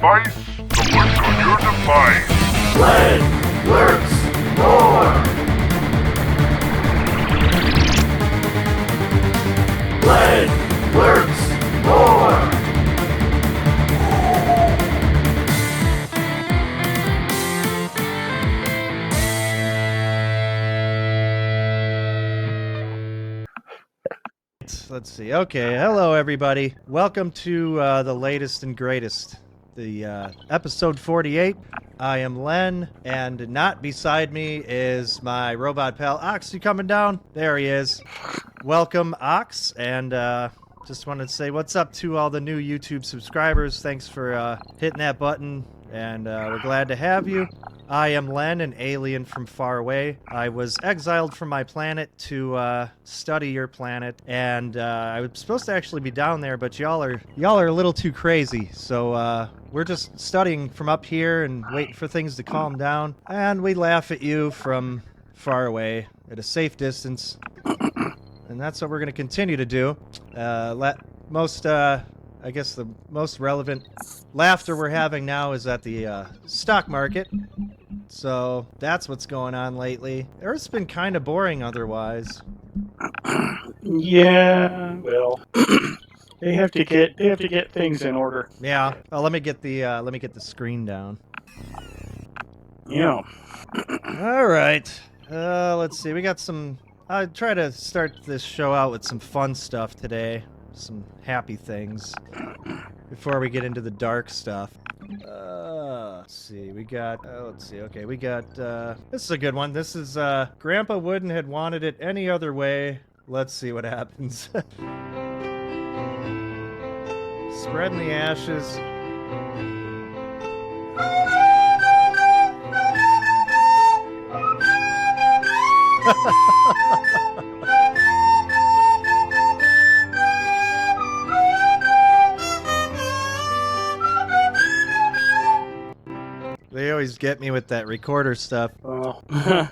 device to look on your device. Len Lurks Moar. Len Lurks Moar. Let's see. Okay, hello everybody. Welcome to the latest and greatest, the episode 48. I am Len, and not beside me is my robot pal Ox. You coming down? There he is. Welcome, Ox, and just wanted to say what's up to all the new YouTube subscribers. Thanks for hitting that button, and we're glad to have you. I am Len, an alien from far away. I was exiled from my planet to study your planet, and I was supposed to actually be down there, but y'all are a little too crazy. So we're just studying from up here and waiting for things to calm down. And we laugh at you from far away at a safe distance, and that's what we're going to continue to do. I guess the most relevant laughter we're having now is at the stock market. So that's what's going on lately. Earth's been kind of boring otherwise. Yeah, well, they have to get things in order. Yeah. Oh, let me get the screen down. Yeah. All right. Let's see. We got some. I try to start this show out with some fun stuff today. Some happy things before we get into the dark stuff. Let's see, we got, okay, we got, this is a good one. This is, Grandpa wouldn't have wanted it any other way. Let's see what happens. Spreading the ashes. They always get me with that recorder stuff. Well, the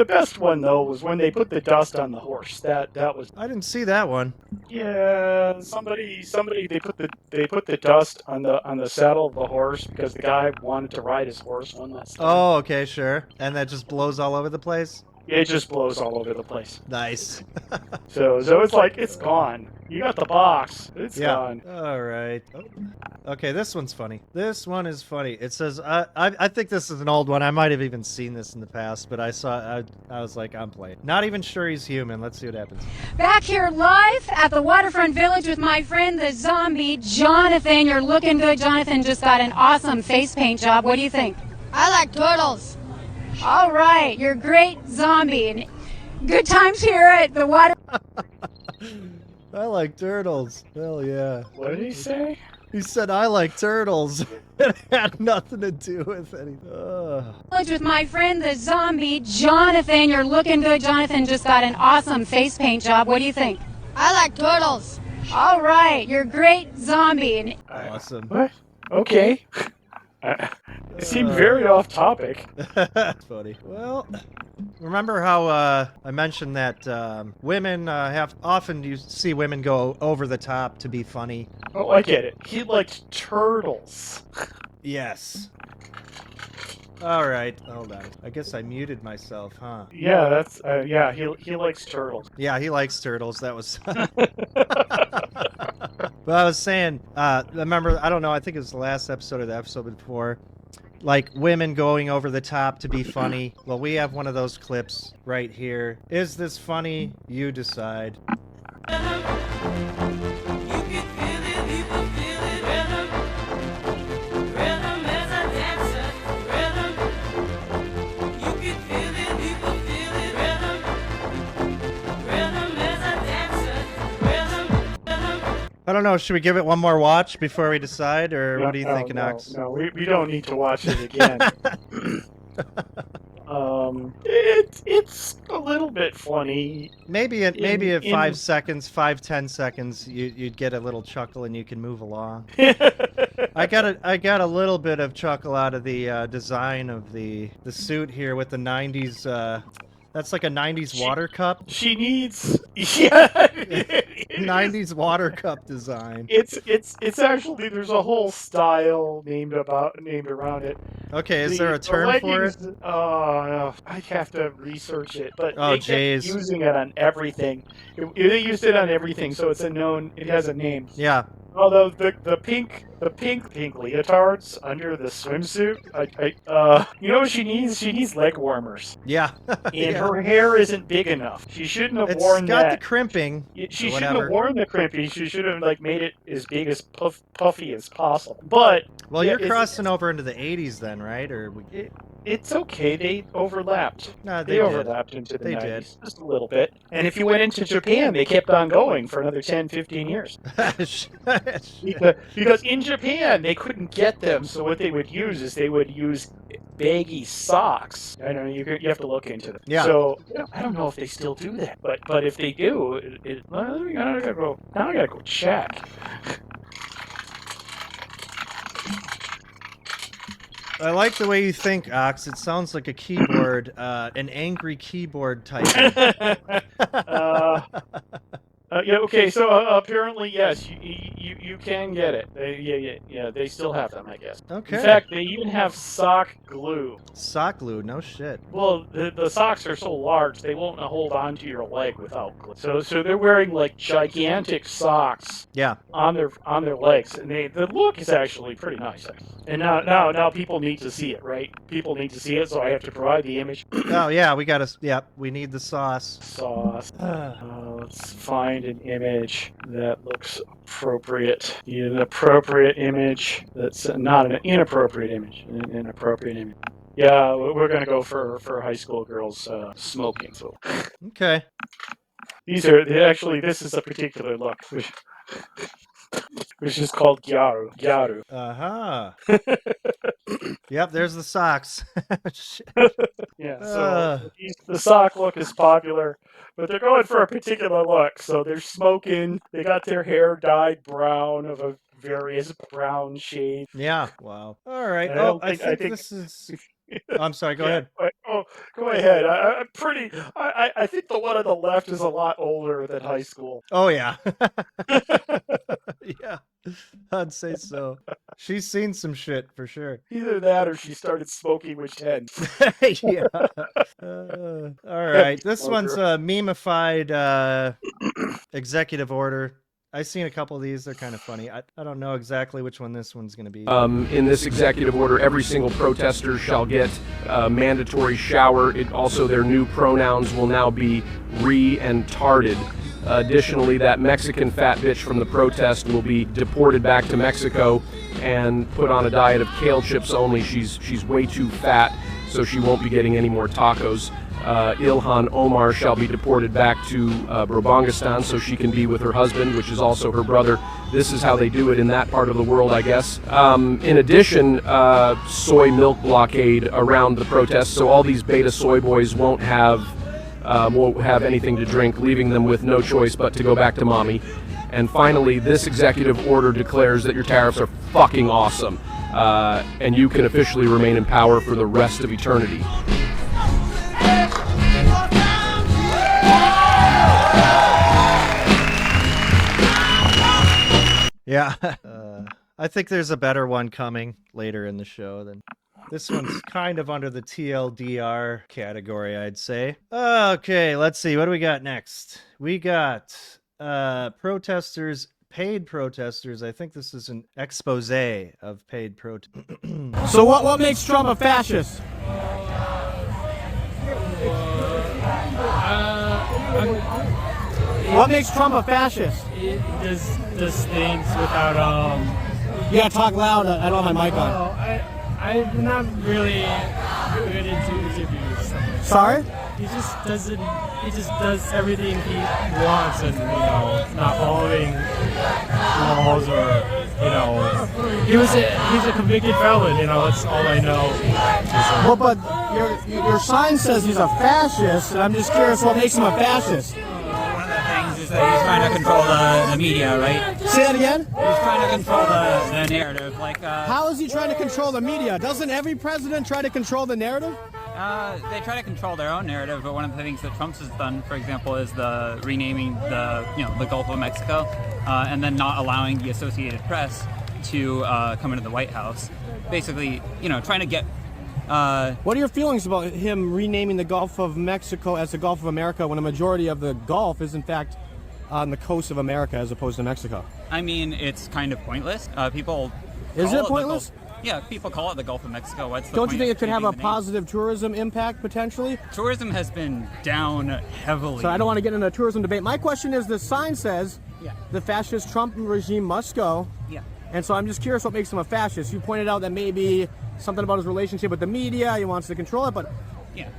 best one though was when they put the dust on the horse. That was. I didn't see that one. Yeah, somebody they put the dust on the saddle of the horse because the guy wanted to ride his horse one last time. Oh, okay, sure. And that just blows all over the place? It just blows all over the place. Nice. So it's like it's gone. You got the box. It's gone. All right. Oh. Okay, this one's funny. This one is funny. It says, I think this is an old one. I might have even seen this in the past, but I was like, I'm playing. Not even sure he's human. Let's see what happens. Back here live at the Waterfront Village with my friend the zombie, Jonathan. You're looking good. Jonathan just got an awesome face paint job. What do you think? I like turtles. All right, you're great zombie. And good times here at the water. I like turtles. Hell yeah. What did he say? He said, I like turtles. It had nothing to do with anything. Village with my friend the zombie, Jonathan. You're looking good. Jonathan just got an awesome face paint job. What do you think? I like turtles. All right, you're great zombie. And Awesome. What? Okay. It seemed very off topic. That's funny. Well, remember how I mentioned that women often you see women go over the top to be funny? Oh, I get it. He likes turtles. Yes. All right, hold on. I guess I muted myself, huh? Yeah, that's yeah. He likes turtles. Yeah, he likes turtles. That was. But I was saying, remember? I don't know. I think it was the last episode or the episode before. Like women going over the top to be funny. Well, we have one of those clips right here. Is this funny? You decide. I don't know. Should we give it one more watch before we decide, or what are you thinking, Ox? No, we don't need to watch it again. It's a little bit funny. Maybe at 5 seconds, 10 seconds, you'd get a little chuckle and you can move along. I got a little bit of chuckle out of the design of the suit here with the 90s. That's like a 90s water cup. She needs. Yeah, it '90s water cup design. It's actually there's a whole style named around it. Okay, is there a term for it? Oh, I have to research it, but Oh, they kept jeez. using it on everything. They used it on everything, so it has a name. Yeah. Although the pink leotards under the swimsuit, you know what she needs? She needs leg warmers. Yeah. And Yeah. her hair isn't big enough. She shouldn't have It's worn got that. the crimping. She or shouldn't whatever. have worn the crimpy. She should have made it as big as puffy as possible. But Well, yeah, you're crossing over into the '80s then, right? Or it's okay. They overlapped. no, They did. overlapped into the They 90s did. just a little bit. And if you went into Japan, they kept on going for another 10, 15 years. Because in Japan, they couldn't get them, so what they would use is they would use baggy socks. I don't know, you have to look into them. Yeah. So I don't know if they still do that, but if they do, now I gotta go check. I like the way you think, Ox. It sounds like a keyboard, an angry keyboard type. Yeah. Okay. So apparently, yes, you can get it. They still have them, I guess. Okay. In fact, they even have sock glue. Sock glue, no shit. Well, the socks are so large they won't hold onto your leg without glue. So they're wearing like gigantic socks. Yeah. On their legs, and the look is actually pretty nice. And now people need to see it, right? People need to see it, so I have to provide the image. Oh yeah, we need the sauce. Sauce. Let's find an image that looks appropriate. An appropriate image that's not an inappropriate image. An appropriate image. Yeah, we're gonna go for high school girls smoking. So. Okay. This is a particular look, which is called gyaru. Gyaru. Yep, there's the socks. Yeah, so the sock look is popular, but they're going for a particular look. So they're smoking. They got their hair dyed brown of a various brown shades. Yeah. Wow. All right. And I think this is. I'm sorry. Go ahead. Oh, go ahead. I think the one on the left is a lot older than high school. Oh yeah. Yeah, I'd say so. She's seen some shit for sure. Either that or she started smoking with 10. Yeah. All right. This one's a memeified executive order. I've seen a couple of these. They're kind of funny. I don't know exactly which one this one's going to be. In this executive order, every single protester shall get a mandatory shower. Also, their new pronouns will now be re and tarded. Additionally, that Mexican fat bitch from the protest will be deported back to Mexico and put on a diet of kale chips only. She's way too fat, so she won't be getting any more tacos. Ilhan Omar shall be deported back to Brobangistan so she can be with her husband, which is also her brother. This is how they do it in that part of the world, I guess. In addition, soy milk blockade around the protests, so all these beta soy boys won't have anything to drink, leaving them with no choice but to go back to mommy. And finally, this executive order declares that your tariffs are fucking awesome, and you can officially remain in power for the rest of eternity. Yeah. I think there's a better one coming later in the show than this one's kind of under the TLDR category, I'd say. Okay, let's see. What do we got next? We got paid protesters. I think this is an expose of paid protesters. So what makes Trump a fascist? What makes Trump a fascist? It does things without You gotta talk loud. I don't have my mic on. Well, I'm not really good into interviews. Sorry? He just does everything he wants, and not following laws or he's a convicted felon. That's all I know. Well, but your sign says he's a fascist, and I'm just curious what makes him a fascist. One of the things is that he's trying to control the media, right? Say that again? He's trying to control the narrative. How is he trying to control the media? Doesn't every president try to control the narrative? They try to control their own narrative, but one of the things that Trump's has done, for example, is the renaming the Gulf of Mexico, and then not allowing the Associated Press to come into the White House. Basically, trying to get. What are your feelings about him renaming the Gulf of Mexico as the Gulf of America when a majority of the Gulf is in fact on the coast of America as opposed to Mexico? I mean, it's kind of pointless. People. Is it pointless? Yeah, people call it the Gulf of Mexico. What's the Don't point you think of it could have a changing the name? positive tourism impact potentially? Tourism has been down heavily. So I don't want to get into a tourism debate. My question is, the sign says the fascist Trump regime must go. Yeah. And so I'm just curious what makes him a fascist. You pointed out that maybe something about his relationship with the media, he wants to control it, but yeah.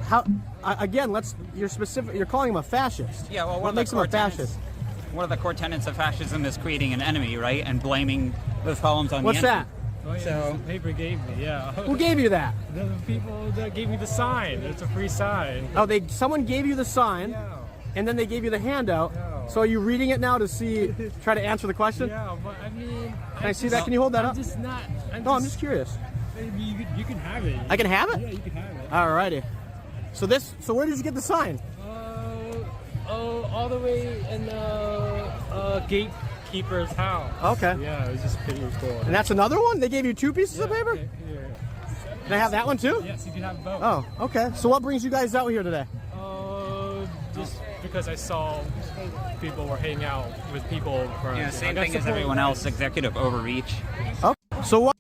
How? Again, you're calling him a fascist. Yeah, well, what makes him a fascist? One of the core tenets of fascism is creating an enemy, right, and blaming those problems on What's the enemy. that? Oh, yeah, So- the paper gave me, yeah. Who gave you that? The people that gave me the sign. It's a free sign. Oh, someone gave you the sign, Yeah. and then they gave you the handout. Yeah. So are you reading it now to try to answer the question? Yeah, but I mean... Can I see that? Can you hold that up? I'm just not... I'm just curious. Maybe you can have it. I can have it? Yeah, you can have it. Alrighty. So where did you get the sign? All the way in the gatekeeper's house. Okay. Yeah, it was just pretty cool. And that's another one? They gave you 2 pieces of paper? Yeah. Can I have that one too? Yes, you can have both. Oh, okay. So what brings you guys out here today? Just because I saw people were hanging out with people from... Yeah, same thing as everyone else, executive overreach. Oh, so what?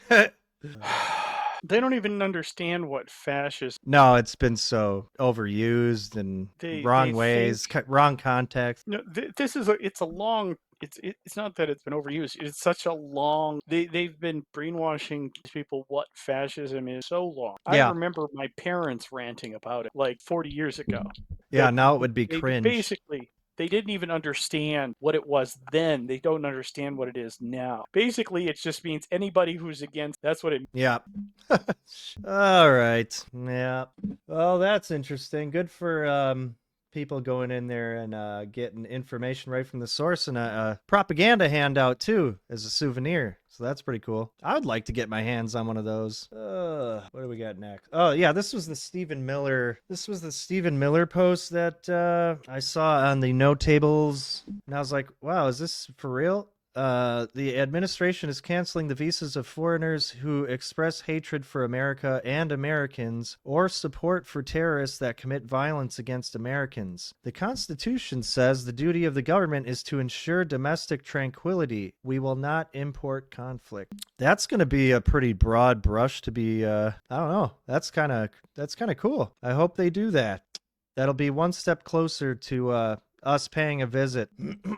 They don't even understand what fascist. No, it's been so overused and wrong ways, wrong context. No, this is it's a long. It's not that it's been overused. It's such a long. They've been brainwashing people what fascism is so long. Yeah. I remember my parents ranting about it like 40 years ago. Yeah, now it would be cringe. Basically, they didn't even understand what it was then. They don't understand what it is now. Basically, it just means anybody who's against. That's what it means. Yeah. All right. Yeah. Well, that's interesting. Good for people going in there and getting information right from the source, and a propaganda handout too as a souvenir. So that's pretty cool. I would like to get my hands on one of those. What do we got next? Oh yeah, this was the Stephen Miller. This was the Stephen Miller post that I saw on the note tables, and I was like, wow, is this for real? The administration is canceling the visas of foreigners who express hatred for America and Americans or support for terrorists that commit violence against Americans. The Constitution says the duty of the government is to ensure domestic tranquility. We will not import conflict. That's going to be a pretty broad brush to be, I don't know. That's kind of cool. I hope they do that. That'll be one step closer to, us paying a visit.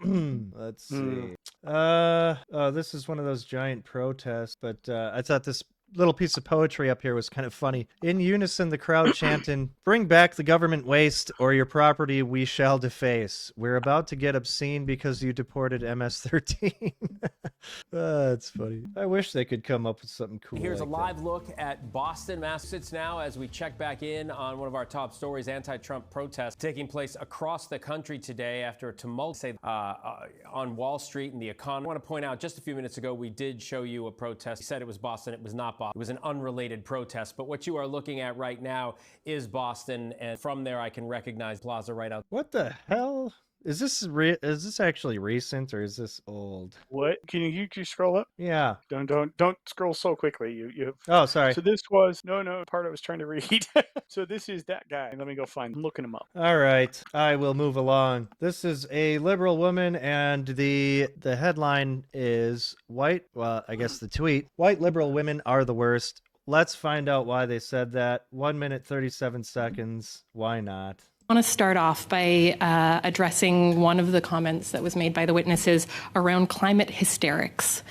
Let's see. Oh, this is one of those giant protests, but I thought this little piece of poetry up here was kind of funny. In unison, the crowd chanting, "Bring back the government waste, or your property we shall deface. We're about to get obscene because you deported MS-13. That's funny. I wish they could come up with something cool. Here's like a live look at Boston, Massachusetts now as we check back in on one of our top stories, anti-Trump protests taking place across the country today after a tumult on Wall Street and the economy. I want to point out just a few minutes ago, we did show you a protest. We said it was Boston. It was not Boston. It was an unrelated protest. But what you are looking at right now is Boston. And from there, I can recognize Plaza right out. What the hell? Is this actually recent or is this old? What? Can you scroll up? Yeah. Don't scroll so quickly. You. Oh, sorry. So this was no part I was trying to read. So this is that guy. Let me go find. I'm looking him up. All right, I will move along. This is a liberal woman, and the headline is white. Well, I guess the tweet: "White liberal women are the worst." Let's find out why they said that. 1 minute 37 seconds. Why not? I want to start off by addressing one of the comments that was made by the witnesses around climate hysterics.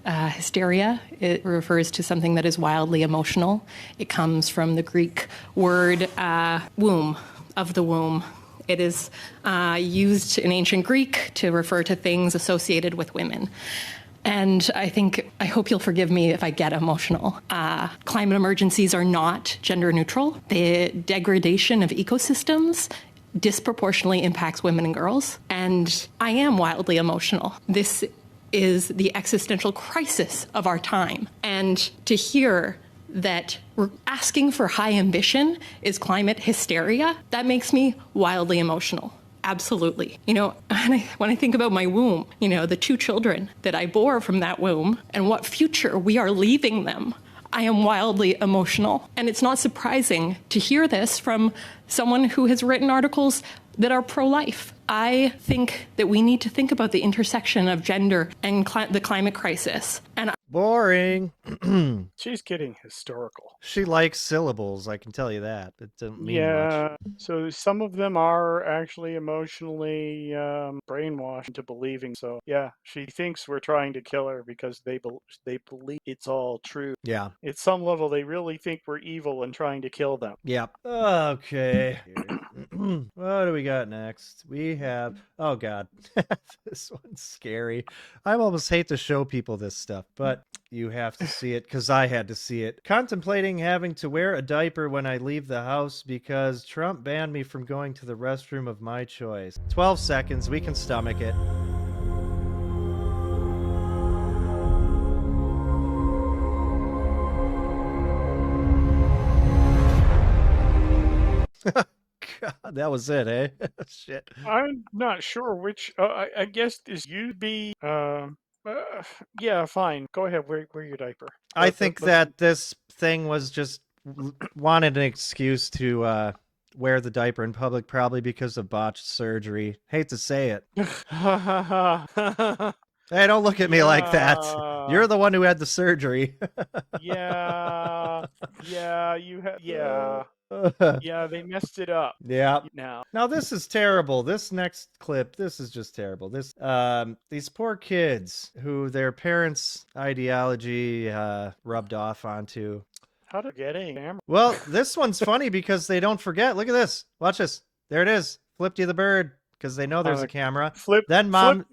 Hysteria, it refers to something that is wildly emotional. It comes from the Greek word womb, of the womb. It is used in ancient Greek to refer to things associated with women. And I hope you'll forgive me if I get emotional. Climate emergencies are not gender neutral. The degradation of ecosystems disproportionately impacts women and girls. And I am wildly emotional. This is the existential crisis of our time. And to hear that we're asking for high ambition is climate hysteria, that makes me wildly emotional. Absolutely. You know, when I think about my womb, you know, the 2 children that I bore from that womb and what future we are leaving them, I am wildly emotional. And it's not surprising to hear this from someone who has written articles that are pro-life. I think that we need to think about the intersection of gender and the climate crisis. And boring. She's getting historical. She likes syllables, I can tell you that. It doesn't mean much. So some of them are actually emotionally brainwashed into believing. So yeah, she thinks we're trying to kill her because they believe it's all true. Yeah. At some level, they really think we're evil and trying to kill them. Yep. Okay. What do we got next? We have, oh God, this one's scary. I almost hate to show people this stuff, but you have to see it because I had to see it. Contemplating having to wear a diaper when I leave the house because Trump banned me from going to the restroom of my choice. 12 seconds, we can stomach it. God, that was it, eh? Shit. I'm not sure which. I guess this you'd be. Yeah, fine. Go ahead. Wear your diaper. I think that this thing was just wanted an excuse to wear the diaper in public, probably because of botched surgery. Hate to say it. Hey, don't look at me like that. You're the one who had the surgery. Yeah, you have. Yeah. Yeah, they messed it up. Yeah. Now this is terrible. This next clip, this is just terrible. This these poor kids who their parents' ideology rubbed off onto. How to get a camera? Well, this one's funny because they don't forget. Look at this. Watch this. There it is. Flippy the bird, because they know there's a camera. Then mom.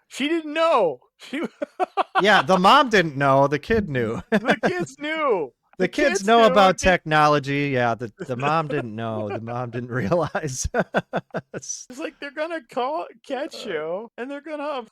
She didn't know. Yeah, the mom didn't know. The kid knew. The kids knew. The kids know about technology. Yeah, the mom didn't know. The mom didn't realize. It's like they're gonna catch you, and they're gonna.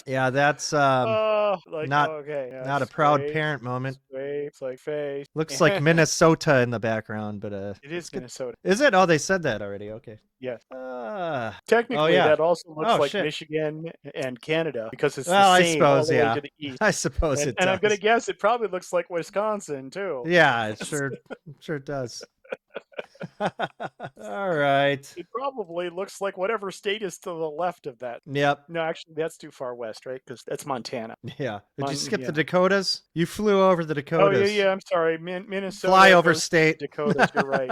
Yeah, that's not a proud parent moment. It's like face. Looks like Minnesota in the background, but it is Minnesota. Is it? Oh, they said that already. Okay. Yes. oh, Technically, yeah. that also looks like shit. Michigan and Canada because it's well, the same I suppose, all the yeah. way to the east. I suppose it does. And I'm gonna guess it probably looks like Wisconsin too. Yeah, it sure does. All right. It probably looks like whatever state is to the left of that. Yep. No, actually, that's too far west, right? Because that's Montana. Yeah. Did you skip the Dakotas? You flew over the Dakotas. Oh, yeah, I'm sorry. Minnesota. Flyover state. Dakotas, you're right.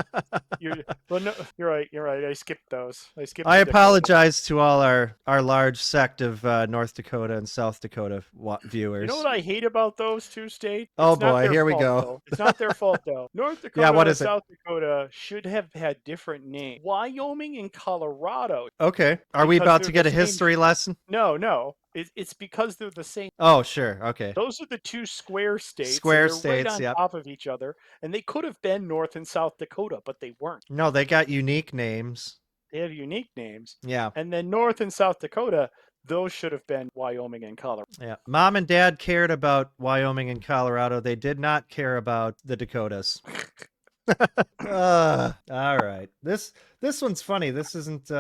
You're right. I skipped those. I apologize to all our large sect of North Dakota and South Dakota viewers. You know what I hate about those two states? Oh, boy, here we go. Though. It's not their fault, though. North Dakota and South Dakota should have had different names. Wyoming and Colorado. Okay. Are we about to get a history lesson? No. It's because they're the same. Oh, sure. Okay. Those are the two square states. Square states, right on top of each other, and they could have been North and South Dakota, but they weren't. No, they got unique names. They have unique names. Yeah. And then North and South Dakota, those should have been Wyoming and Colorado. Yeah. Mom and Dad cared about Wyoming and Colorado. They did not care about the Dakotas. All right. This one's funny. This isn't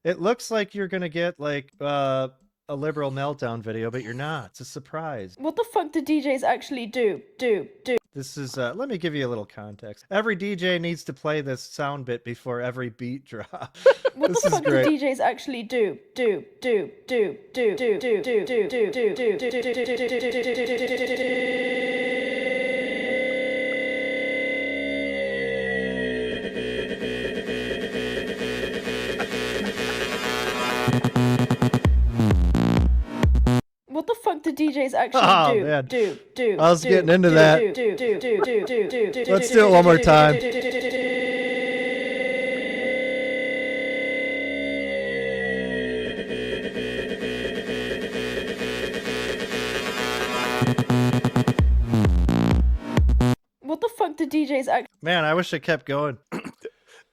it looks like you're gonna get like a liberal meltdown video, but you're not. It's a surprise. What the fuck do DJs actually do? This is let me give you a little context. Every DJ needs to play this sound bit before every beat drop. What the fuck do DJs actually do? What the fuck do DJs actually do? I was getting into that. Let's do it one more time. What the fuck do DJs actually? Man, I wish it kept going.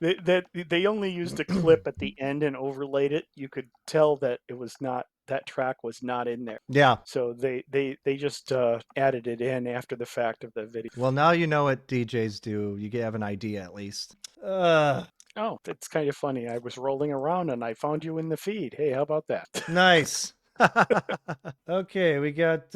They only used a clip at the end and overlaid it. You could tell that it was not that track was not in there. Yeah. So they just added it in after the fact of the video. Well, now you know what DJs do. You have an idea at least. Oh, it's kind of funny. I was rolling around and I found you in the feed. Hey, how about that? Nice. Okay, we got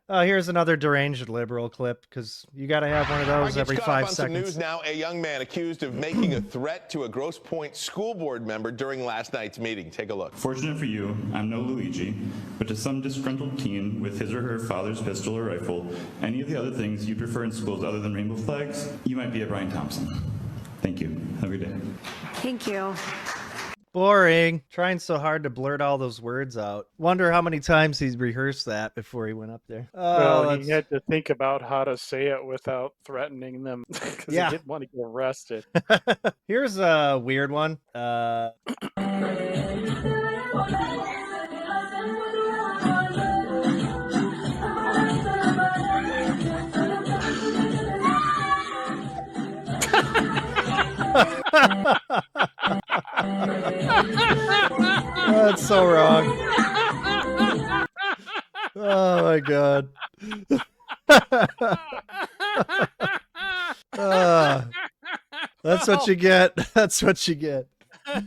here's another deranged liberal clip, because you got to have one of those every 5 seconds. News now, a young man accused of making a threat to a Grosse Pointe school board member during last night's meeting. Take a look. Fortunate for you, I'm no Luigi, but to some disgruntled teen with his or her father's pistol or rifle, any of the other things you prefer in schools other than rainbow flags, you might be a Brian Thompson. Thank you. Have a good day. Thank you. Boring. Trying so hard to blurt all those words out. Wonder how many times he's rehearsed that before he went up there. Well, he had to think about how to say it without threatening them, because he didn't want to get arrested. Here's a weird one. That's so wrong. Oh my god. That's what you get. That's what you get.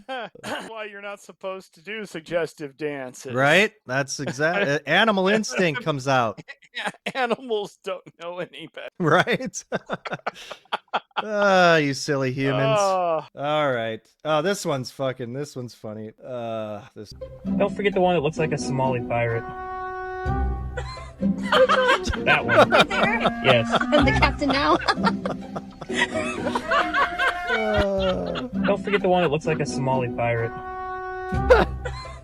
Why you're not supposed to do suggestive dances. Right? That's exactly. Animal instinct comes out. Animals don't know any better. Right? You silly humans. All right. Oh, this one's funny. This. Don't forget the one that looks like a Somali pirate. That one. Right there? Yes. I'm the captain now. Don't forget the one that looks like a Somali pirate.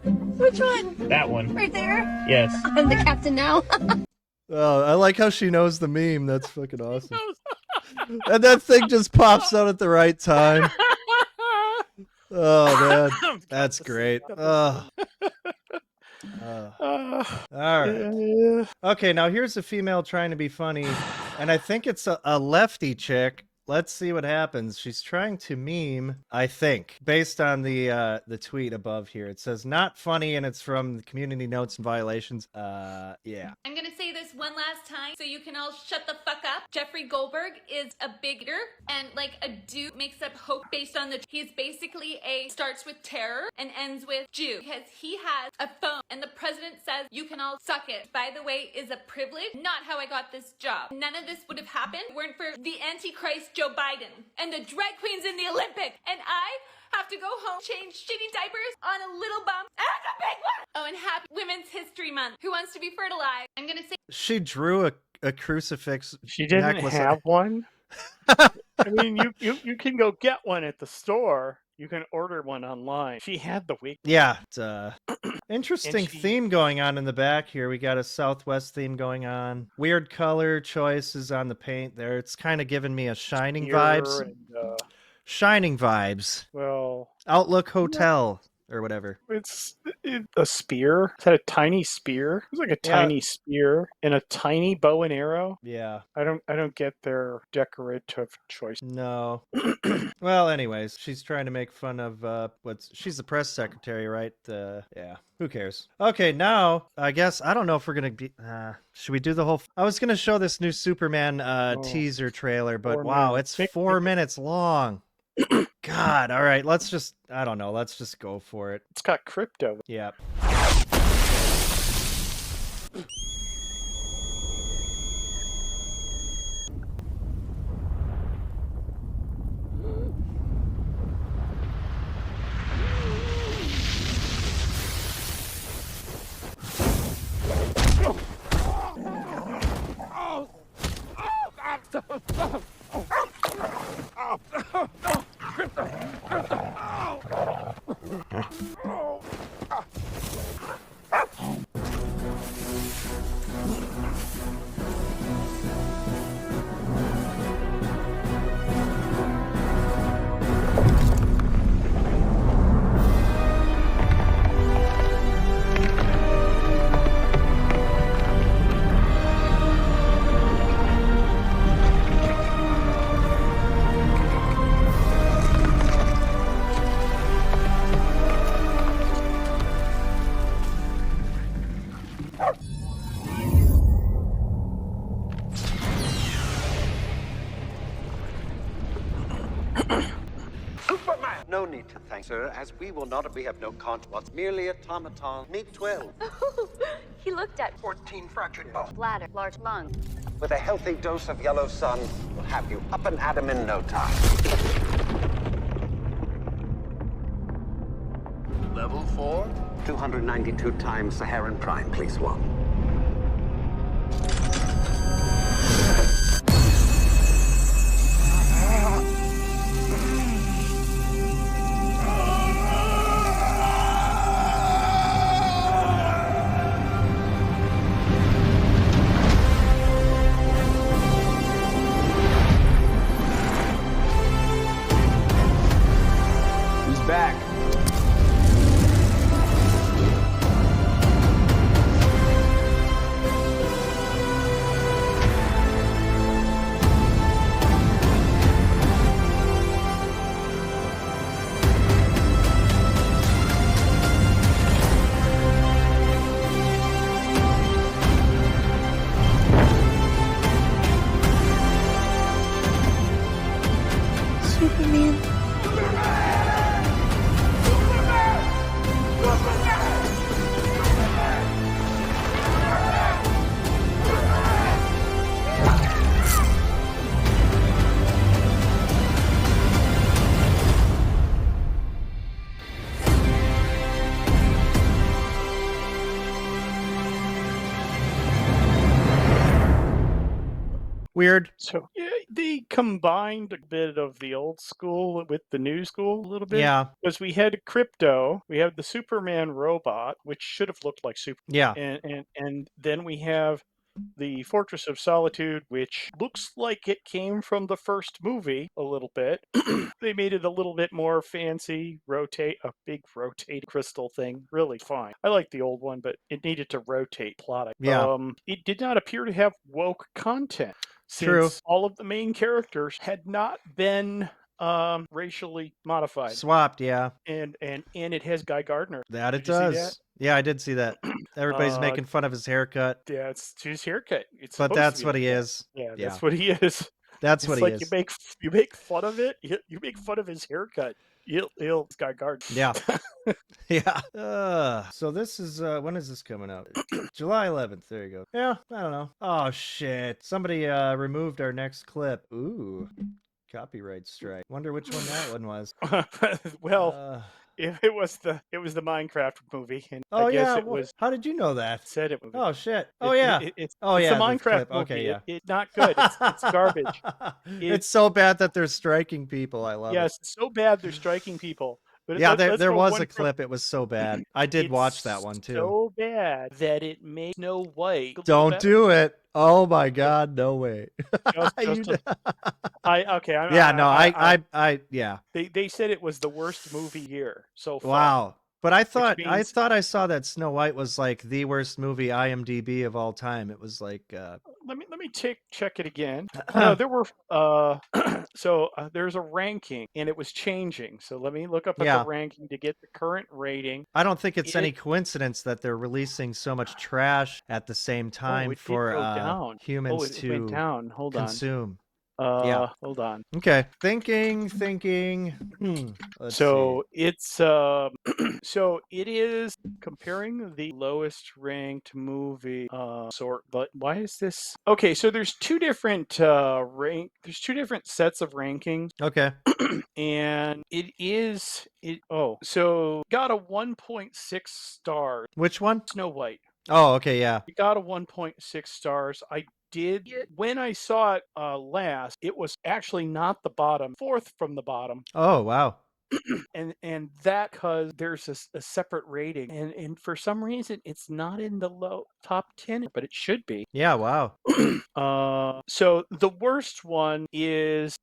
Which one? That one. Right there? Yes. I'm the captain now. Oh, I like how she knows the meme. That's fucking awesome. And that thing just pops out at the right time. Oh, man. That's great. All right. Okay, now here's a female trying to be funny, and I think it's a lefty chick. Let's see what happens. She's trying to meme, I think, based on the tweet above here. It says not funny, and it's from the community notes and violations. Yeah. I'm gonna say this one last time so you can all shut the fuck up. Jeffrey Goldberg is a bigoter and like a dude makes up hope based on he's basically starts with terror and ends with Jew, because he has a phone and the president says you can all suck it. By the way, is a privilege, not how I got this job. None of this would have happened if it weren't for the Antichrist Joe Biden and the drag queens in the Olympics, and I have to go home, change shitty diapers on a little bum and a big one. Oh, and happy Women's History Month. Who wants to be fertilized? I'm gonna say she drew a crucifix. She didn't necklace. have one. I mean, you can go get one at the store. You can order one online. She had the week. Yeah. Interesting theme going on in the back here. We got a Southwest theme going on. Weird color choices on the paint there. It's kind of giving me a Shining vibes. And, Shining vibes. Well, Outlook Hotel or whatever. It's a spear. Is that a tiny spear? It's like a tiny spear and a tiny bow and arrow. Yeah. I don't get their decorative choice. No. Well, anyways, she's trying to make fun of she's the press secretary, right? Yeah. Who cares? Okay, now I guess I don't know if we're gonna be. Should we do the whole? I was gonna show this new Superman teaser trailer, but wow, it's 4 minutes long. God, all right, let's just go for it. It's got crypto. Yeah. No need to thank, sir, as we have no conscience. Merely automaton. Meet 12. He looked at 14 fractured bones. bladder, large lung. With a healthy dose of yellow sun, we'll have you up and at 'em in no time. Level 4? 292 times Saharan Prime, please, one. He's back. Superman. Weird. So yeah, they combined a bit of the old school with the new school a little bit. Yeah. Because we had Crypto, we have the Superman robot, which should have looked like Superman. Yeah. And then we have the Fortress of Solitude, which looks like it came from the first movie a little bit. They made it a little bit more fancy, a big rotate crystal thing. Really fine. I like the old one, but it needed to rotate plot. Yeah. It did not appear to have woke content. True. Since all of the main characters had not been racially modified. Swapped, yeah. And it has Guy Gardner. That it Did you see does. Yeah, I did see that. Everybody's making fun of his haircut. Yeah, it's his haircut. It's But supposed to that's be what like he that. is. Yeah, Yeah. that's what he is. That's It's what like he is. you make fun of it. You make fun of his haircut. It's Guy Gardner. Yeah. Yeah. So this is when is this coming out? July 11th. There you go. Yeah, I don't know. Oh shit. Somebody removed our next clip. Ooh. Copyright strike. Wonder which one that one was. Well, it was the Minecraft movie, and Oh I guess yeah. it was How did you know that? said it movie. Oh shit. Oh yeah. It's oh it's yeah. a the Minecraft clip. movie. Okay, yeah. It's not good. It's garbage. It's so bad that they're striking people. I love Yes, it. it's so bad they're striking people. But Yeah, let's there go was one a clip. It was so bad. I did watch that one too. So bad that it made Snow White. Don't do it. Oh my God, no way. Yeah. They said it was the worst movie year so far. Wow. But I thought means- I saw that Snow White was like the worst movie IMDb of all time. It was like Let me check it again. No, there were there's a ranking and it was changing. So let me look up at Yeah. the ranking to get the current rating. I don't think it's any coincidence that they're releasing so much trash at the same time it did for go down. humans it to went down. Hold on. consume. Yeah. Hold on. Okay. Thinking. Let's So it's so it is comparing the lowest ranked movie sort, but why is this? Okay, so there's two different there's two different sets of rankings. Okay. And so got a 1.6 stars. Which one? Snow White. Oh, okay, yeah. It got a 1.6 stars. I did when I saw it last. It was actually not the bottom, fourth from the bottom. Oh, wow. and that because there's a separate rating, and for some reason it's not in the top 10, but it should be. Yeah, wow. So the worst one is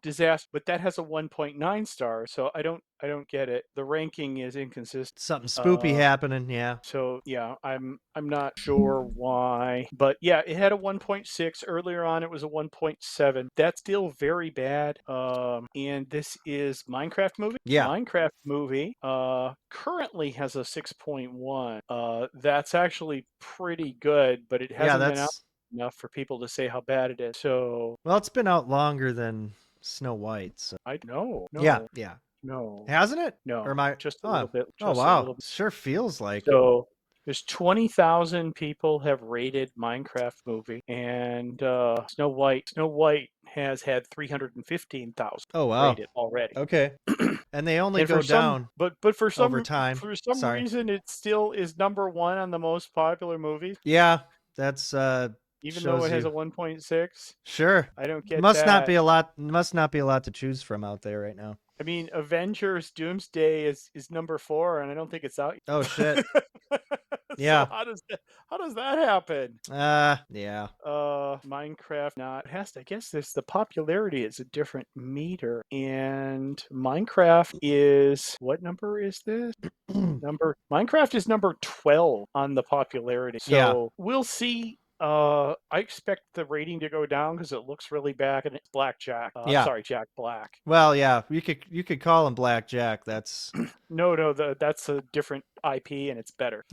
Disaster, but that has a 1.9 stars. So I don't get it. The ranking is inconsistent. Something spoopy happening, yeah. So yeah, I'm not sure why, but yeah, it had a 1.6 earlier on. It was a 1.7. That's still very bad. And this is Minecraft movie. Yeah. Minecraft movie currently has a 6.1. That's actually pretty good, but it hasn't been out enough for people to say how bad it is. So well, it's been out longer than Snow White. So. I know. No. Yeah. No. Hasn't it? No. Or am I just a little bit? Oh Just a wow. little bit. Sure feels like. So there's 20,000 people have rated Minecraft movie, and Snow White has had 315,000 Oh wow. rated already. Okay. And they only And go for some, down but for some over time. for some Sorry. reason it still is number 1 on the most popular movies. Yeah, that's Even though it has a 1.6. Sure. I don't get must that. not be a lot to choose from out there right now. I mean, Avengers Doomsday is number 4, and I don't think it's out yet. Oh shit. Yeah. So how does that happen? Yeah. Minecraft not has to, I guess this the popularity is a different meter, and Minecraft is, what number is this? Minecraft is number 12 on the popularity. So Yeah. we'll see. I expect the rating to go down because it looks really bad, and it's Blackjack. Yeah. Sorry, Jack Black. Well, yeah, you could call him Blackjack. That's no, that's a different IP, and it's better.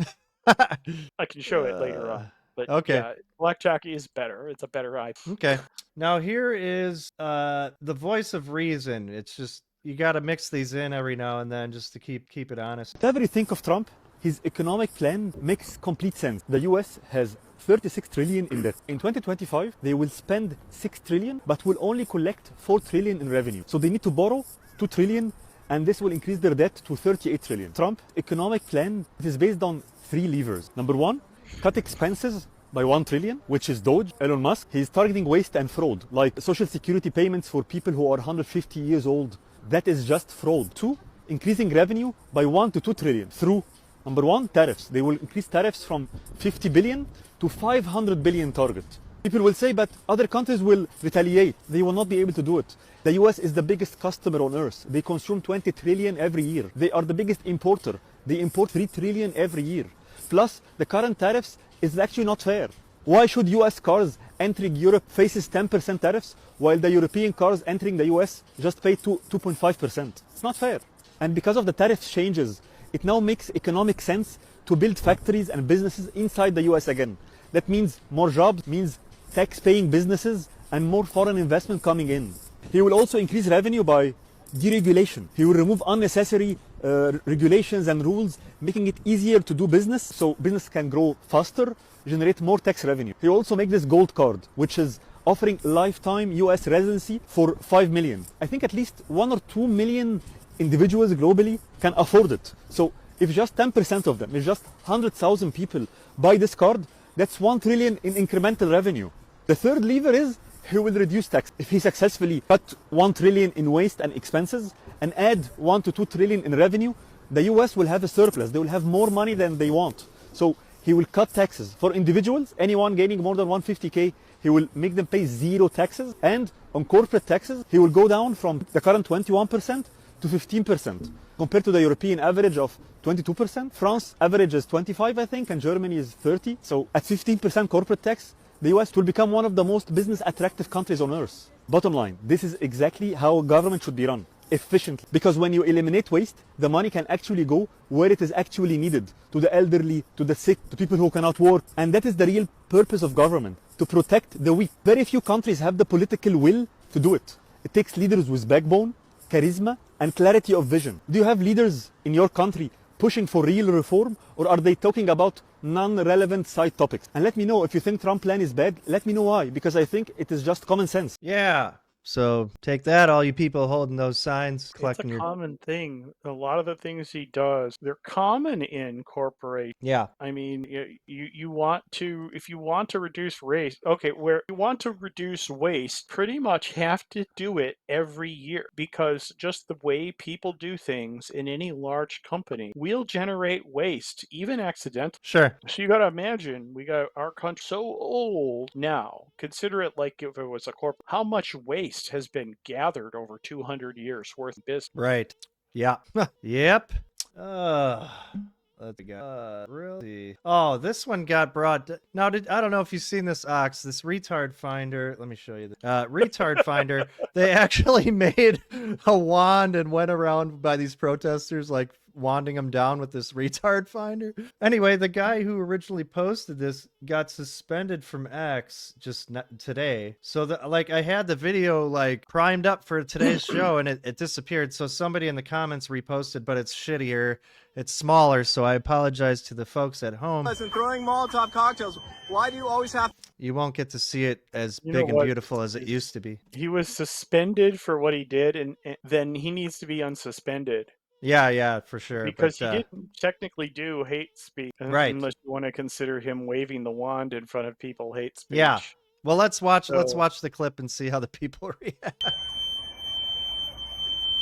I can show it later on. But okay. Yeah, Blackjack is better. It's a better IP. Okay. Now here is the voice of reason. It's just you got to mix these in every now and then just to keep it honest. Whatever you think of Trump, his economic plan makes complete sense. The US has 36 trillion in debt. In 2025, they will spend 6 trillion, but will only collect 4 trillion in revenue. So they need to borrow 2 trillion, and this will increase their debt to 38 trillion. Trump economic plan is based on 3 levers. Number 1, cut expenses by 1 trillion, which is Doge. Elon Musk, he's targeting waste and fraud, like social security payments for people who are 150 years old. That is just fraud. 2, increasing revenue by 1 to 2 trillion through, number 1, tariffs. They will increase tariffs from 50 billion to 500 billion target. People will say, but other countries will retaliate. They will not be able to do it. The US is the biggest customer on earth. They consume 20 trillion every year. They are the biggest importer. They import 3 trillion every year. Plus, the current tariffs is actually not fair. Why should US cars entering Europe faces 10% tariffs, while the European cars entering the US just pay 2.5%? It's not fair. And because of the tariff changes, it now makes economic sense to build factories and businesses inside the US again. That means more jobs, means tax-paying businesses, and more foreign investment coming in. He will also increase revenue by deregulation. He will remove unnecessary regulations and rules, making it easier to do business, so business can grow faster, generate more tax revenue. He will also make this gold card, which is offering lifetime US residency for 5 million. I think at least 1 or 2 million individuals globally can afford it. So if just 10% of them, if just 100,000 people buy this card, that's 1 trillion in incremental revenue. The third lever is he will reduce tax. If he successfully cut 1 trillion in waste and expenses and add 1 to 2 trillion in revenue, the US will have a surplus. They will have more money than they want. So he will cut taxes. For individuals, anyone gaining more than 150K, he will make them pay 0 taxes. And on corporate taxes, he will go down from the current 21% to 15%, compared to the European average of 22%. France average is 25, I think, and Germany is 30. So at 15% corporate tax, the US will become one of the most business attractive countries on earth. Bottom line, this is exactly how government should be run, efficiently. Because when you eliminate waste, the money can actually go where it is actually needed, to the elderly, to the sick, to people who cannot work. And that is the real purpose of government, to protect the weak. Very few countries have the political will to do it. It takes leaders with backbone, charisma, and clarity of vision. Do you have leaders in your country pushing for real reform, or are they talking about non-relevant side topics? And let me know if you think Trump plan is bad. Let me know why, because I think it is just common sense. Yeah. So take that, all you people holding those signs, collecting It's a common thing. A lot of the things he does, they're common in corporations. Yeah. I mean, you want to, if you want to reduce waste, okay, where you want to reduce waste, pretty much have to do it every year, because just the way people do things in any large company will generate waste, even accidental. Sure. So you got to imagine, we got our country so old now. Consider it like if it was a corp. How much waste has been gathered over 200 years worth of business. Right. Yeah. Yep. Let's go. Really? Oh, this one got brought. Now, I don't know if you've seen this, Ox. This Retard Finder. Let me show you this. Retard Finder. They actually made a wand and went around by these protesters, like wanding him down with this retard finder. Anyway, the guy who originally posted this got suspended from X just today. So I had the video like primed up for today's show and it disappeared. So somebody in the comments reposted, but it's shittier. It's smaller, so I apologize to the folks at home. Listen, throwing Molotov cocktails. Why do you always have... You won't get to see it as big and beautiful as it used to be. He was suspended for what he did, and then he needs to be unsuspended. Yeah, for sure. Because he didn't technically do hate speech, right? Unless you want to consider him waving the wand in front of people hate speech. Yeah. Well, let's watch the clip and see how the people react.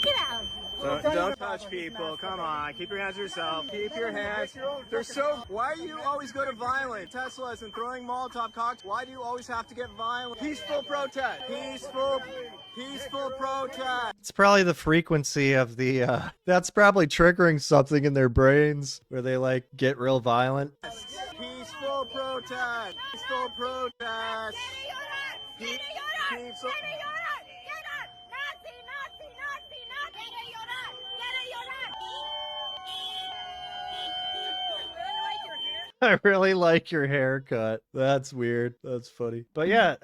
Get out of here. Don't touch people. Come on. Keep your hands to yourself. Keep your hands. They're so... Why do you always go to violent? Teslas and throwing Molotov cocktails. Why do you always have to get violent? Peaceful protest. Peaceful protest. It's probably the frequency of the... that's probably triggering something in their brains where they, like, get real violent. Peaceful protest. Peaceful protest. Peaceful... I really like your haircut. That's weird. That's funny. But yeah,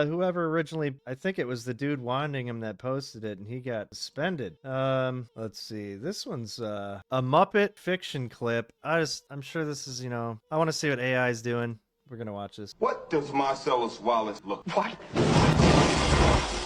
whoever originally, I think it was the dude wanding him that posted it, and he got suspended. Let's see. This one's a Muppet fiction clip. I'm sure this is, I want to see what AI is doing. We're gonna watch this. What does Marcellus Wallace look? What?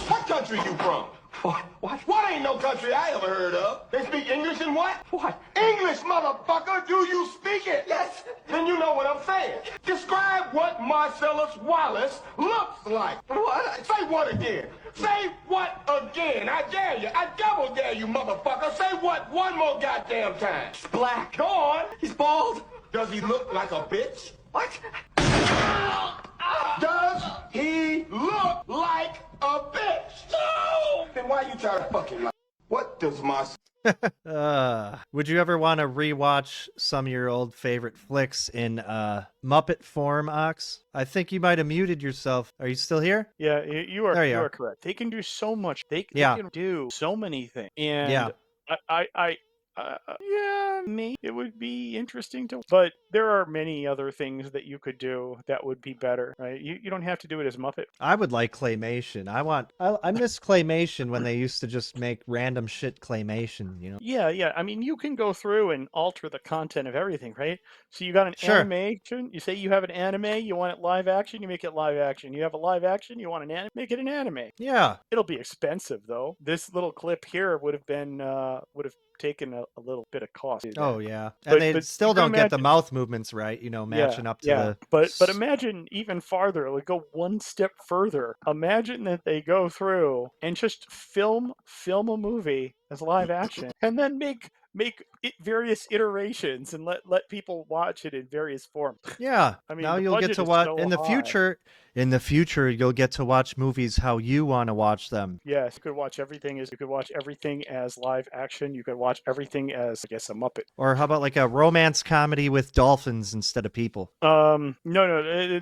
What country you from? What ain't no country I ever heard of? They speak English and what? What? English, motherfucker! Do you speak it? Yes. Then you know what I'm saying. Describe what Marcellus Wallace looks like. What? Say what again? Say what again? I dare you. I double dare you, motherfucker. Say what one more goddamn time. He's black. Go on. He's bald. Does he look like a bitch? What? Does he look like a bitch? No! Then why you try to fucking like? What does my... Would you ever want to rewatch some of your old favorite flicks in Muppet form, Ox? I think you might have muted yourself. Are you still here? Yeah, you are. You are correct. They can do so much. They can do so many things. And me, it would be interesting to, but there are many other things that you could do that would be better, right? You don't have to do it as Muppet. I would like claymation. I miss claymation when they used to just make random shit claymation, Yeah. I mean, you can go through and alter the content of everything, right? So you got an animation. You say you have an anime, you want it live action, you make it live action. You have a live action, you want an anime, make it an anime. Yeah. It'll be expensive though. This little clip here would have taken a little bit of cost. Oh yeah, and they still don't get the mouth movements right, matching up to the. But imagine even farther. Like go one step further. Imagine that they go through and just film a movie as live action, and then make various iterations and let people watch it in various forms. Yeah, I mean, now you'll get to watch in the future. In the future, you'll get to watch movies how you want to watch them. Yes, you could watch everything as live action. You could watch everything as, I guess, a Muppet. Or how about like a romance comedy with dolphins instead of people? No,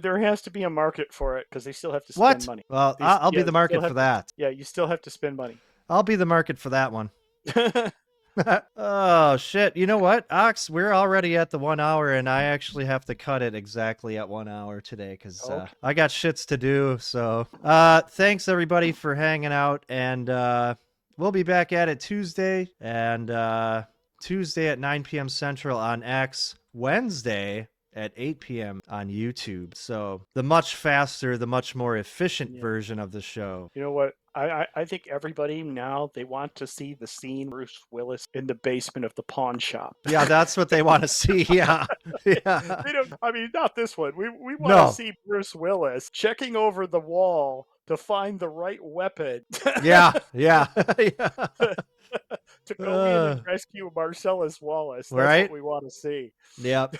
there has to be a market for it because they still have to spend money. Well, I'll be the market for that. Yeah, you still have to spend money. I'll be the market for that one. Oh shit, you know what, Ox, we're already at the 1 hour and I actually have to cut it exactly at 1 hour today because I got shits to do. So thanks everybody for hanging out, and we'll be back at it Tuesday at 9 p.m. Central on X, Wednesday at 8 p.m. on YouTube. So the much faster, the much more efficient version of the show. You know what? I think everybody now, they want to see the scene Bruce Willis in the basement of the pawn shop. Yeah, that's what they want to see. Yeah. They don't, I mean, not this one. We want to see Bruce Willis checking over the wall to find the right weapon. Yeah. To go in and rescue Marcellus Wallace. That's what we want to see. Yep.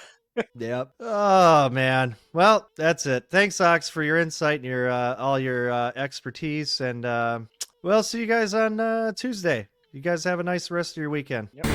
Yep. Oh man. Well, that's it. Thanks, Ox, for your insight and your all your expertise, and we'll see you guys on Tuesday. You guys have a nice rest of your weekend. Yep.